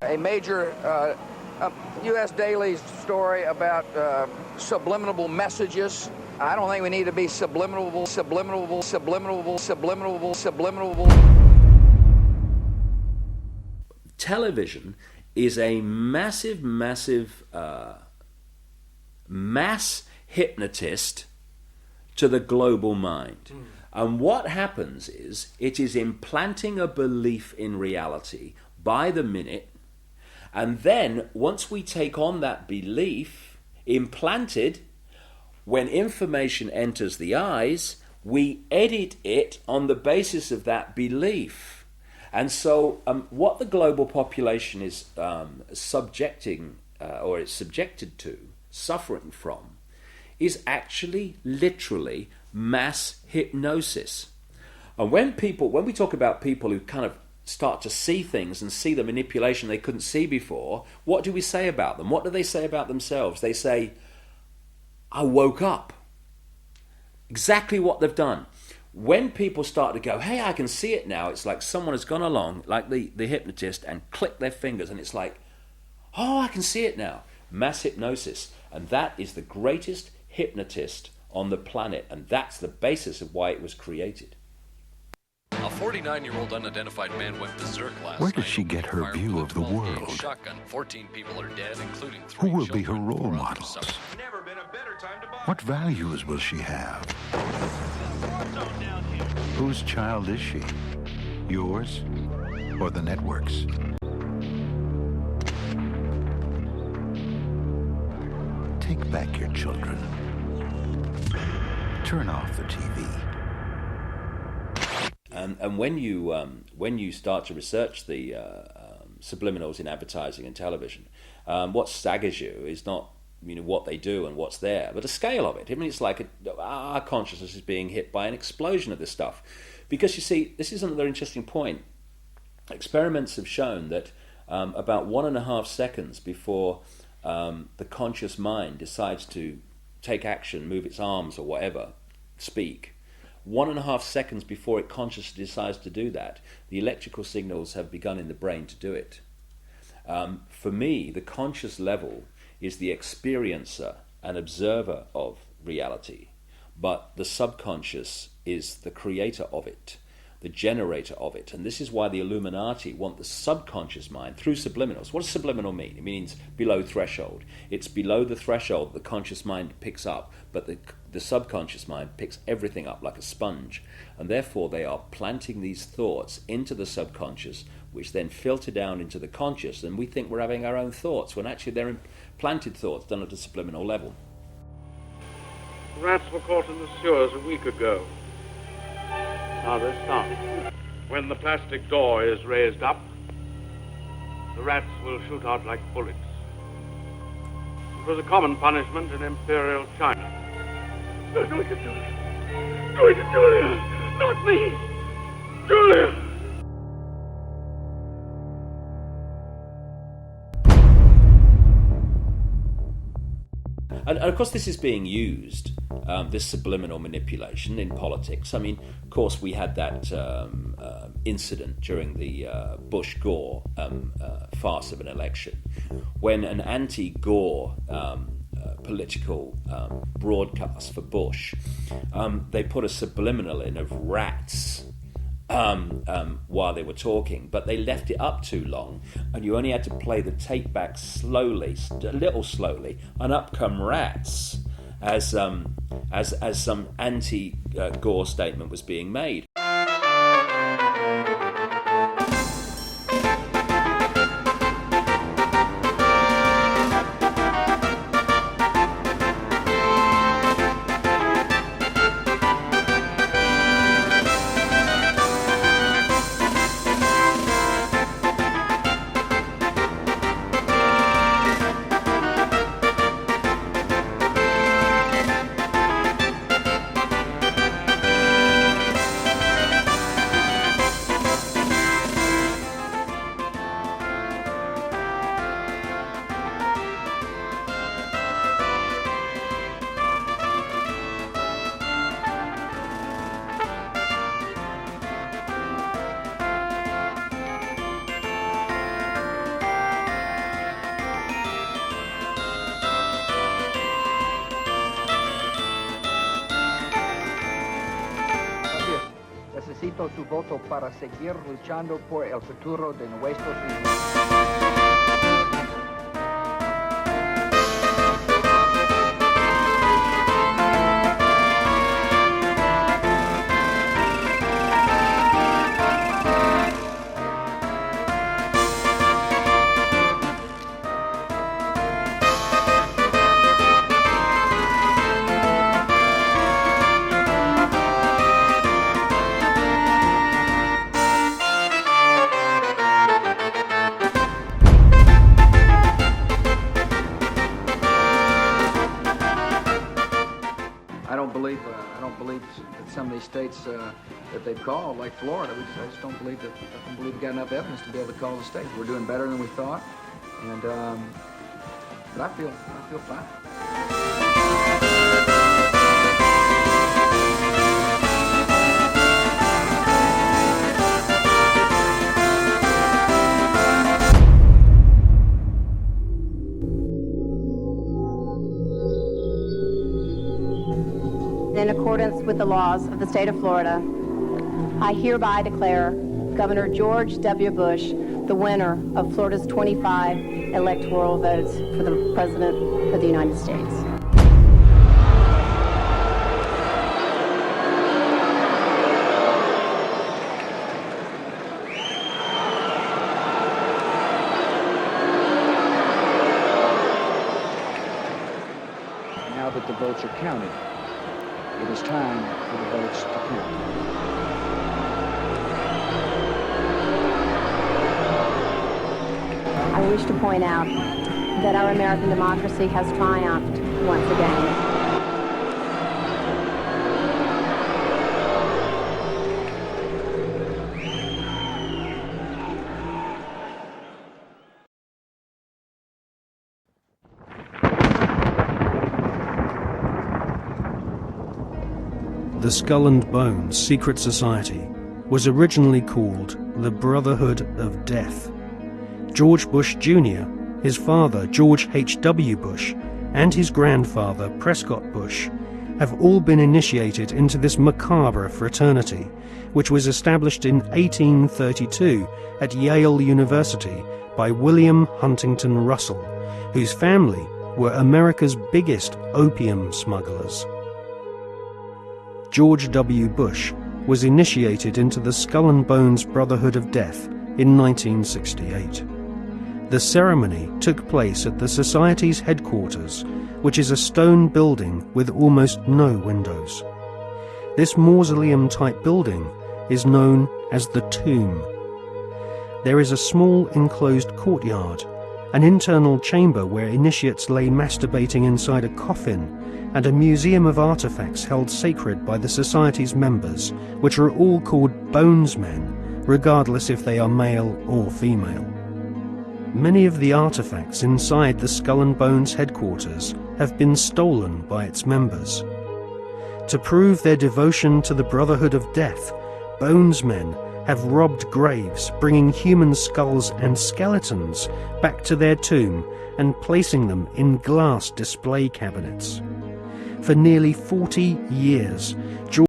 A major U.S. daily story about subliminal messages. I don't think we need to be subliminal. Television is a massive mass hypnotist to the global mind. And what happens is it is implanting a belief in reality by the minute. And then once we take on that belief implanted, when information enters the eyes, we edit it on the basis of that belief. And so what the global population is subjected to, suffering from, is actually literally mass hypnosis. And when we talk about people who kind of start to see things and see the manipulation they couldn't see before, what do we say about them? What do they say about themselves? They say, I woke up. Exactly what they've done. When people start to go, hey, I can see it now, it's like someone has gone along, like the hypnotist, and clicked their fingers, and it's like, oh, I can see it now. Mass hypnosis. And that is the greatest hypnotist on the planet, and that's the basis of why it was created. A 49-year-old unidentified man went berserk last night. Where does she get her view of the world? Shotgun. 14 people are dead, including 3 Who will be her children, role 4 models? others. Never been a better time to buy. What values will she have? Whose child is she? Yours or the network's? Take back your children. Turn off the TV. And when you start to research the subliminals in advertising and television, what staggers you is not what they do and what's there, but the scale of it. I mean, it's like our consciousness is being hit by an explosion of this stuff. Because you see, this is another interesting point. Experiments have shown that about 1.5 seconds before the conscious mind decides to take action, move its arms or whatever, speak, 1.5 seconds before it consciously decides to do that, the electrical signals have begun in the brain to do it. For me, the conscious level is the experiencer and observer of reality, but the subconscious is the creator of it, the generator of it. And this is why the Illuminati want the subconscious mind through subliminals. What does subliminal mean? It means below threshold. It's below the threshold the conscious mind picks up, but the subconscious mind picks everything up like a sponge. And therefore they are planting these thoughts into the subconscious, which then filter down into the conscious, and we think we're having our own thoughts, when actually they're implanted thoughts done at a subliminal level. Rats were caught in the sewers a week ago. Now they're stopped. When the plastic door is raised up, the rats will shoot out like bullets. It was a common punishment in Imperial China. Do it to Julia. Do it to Julia. Not me. Julia. And of course this is being used, this subliminal manipulation, in politics. I mean, of course we had that incident during the Bush-Gore farce of an election, when an anti-Gore political broadcast for Bush, they put a subliminal in of rats while they were talking, but they left it up too long, and you only had to play the tape back slowly, a little slowly, and up come rats as some anti-Gore statement was being made. tanto su voto para seguir luchando por el futuro de nuestros hijos. I don't believe that some of these states that they've called, like Florida, I just don't believe we've got enough evidence to be able to call the state. We're doing better than we thought, and but I feel fine. In accordance with the laws of the state of Florida, I hereby declare Governor George W. Bush the winner of Florida's 25 electoral votes for the President of the United States. Now that the votes are counted, it is time for the votes to count. I wish to point out that our American democracy has triumphed once again. The Skull and Bones secret society was originally called the Brotherhood of Death. George Bush Jr., his father George H.W. Bush, and his grandfather Prescott Bush have all been initiated into this macabre fraternity, which was established in 1832 at Yale University by William Huntington Russell, whose family were America's biggest opium smugglers. George W. Bush was initiated into the Skull and Bones Brotherhood of Death in 1968. The ceremony took place at the Society's headquarters, which is a stone building with almost no windows. This mausoleum-type building is known as the Tomb. There is a small enclosed courtyard, an internal chamber where initiates lay masturbating inside a coffin, and a museum of artifacts held sacred by the Society's members, which are all called Bonesmen, regardless if they are male or female. Many of the artifacts inside the Skull and Bones headquarters have been stolen by its members. To prove their devotion to the Brotherhood of Death, Bonesmen have robbed graves, bringing human skulls and skeletons back to their tomb and placing them in glass display cabinets. For nearly 40 years, George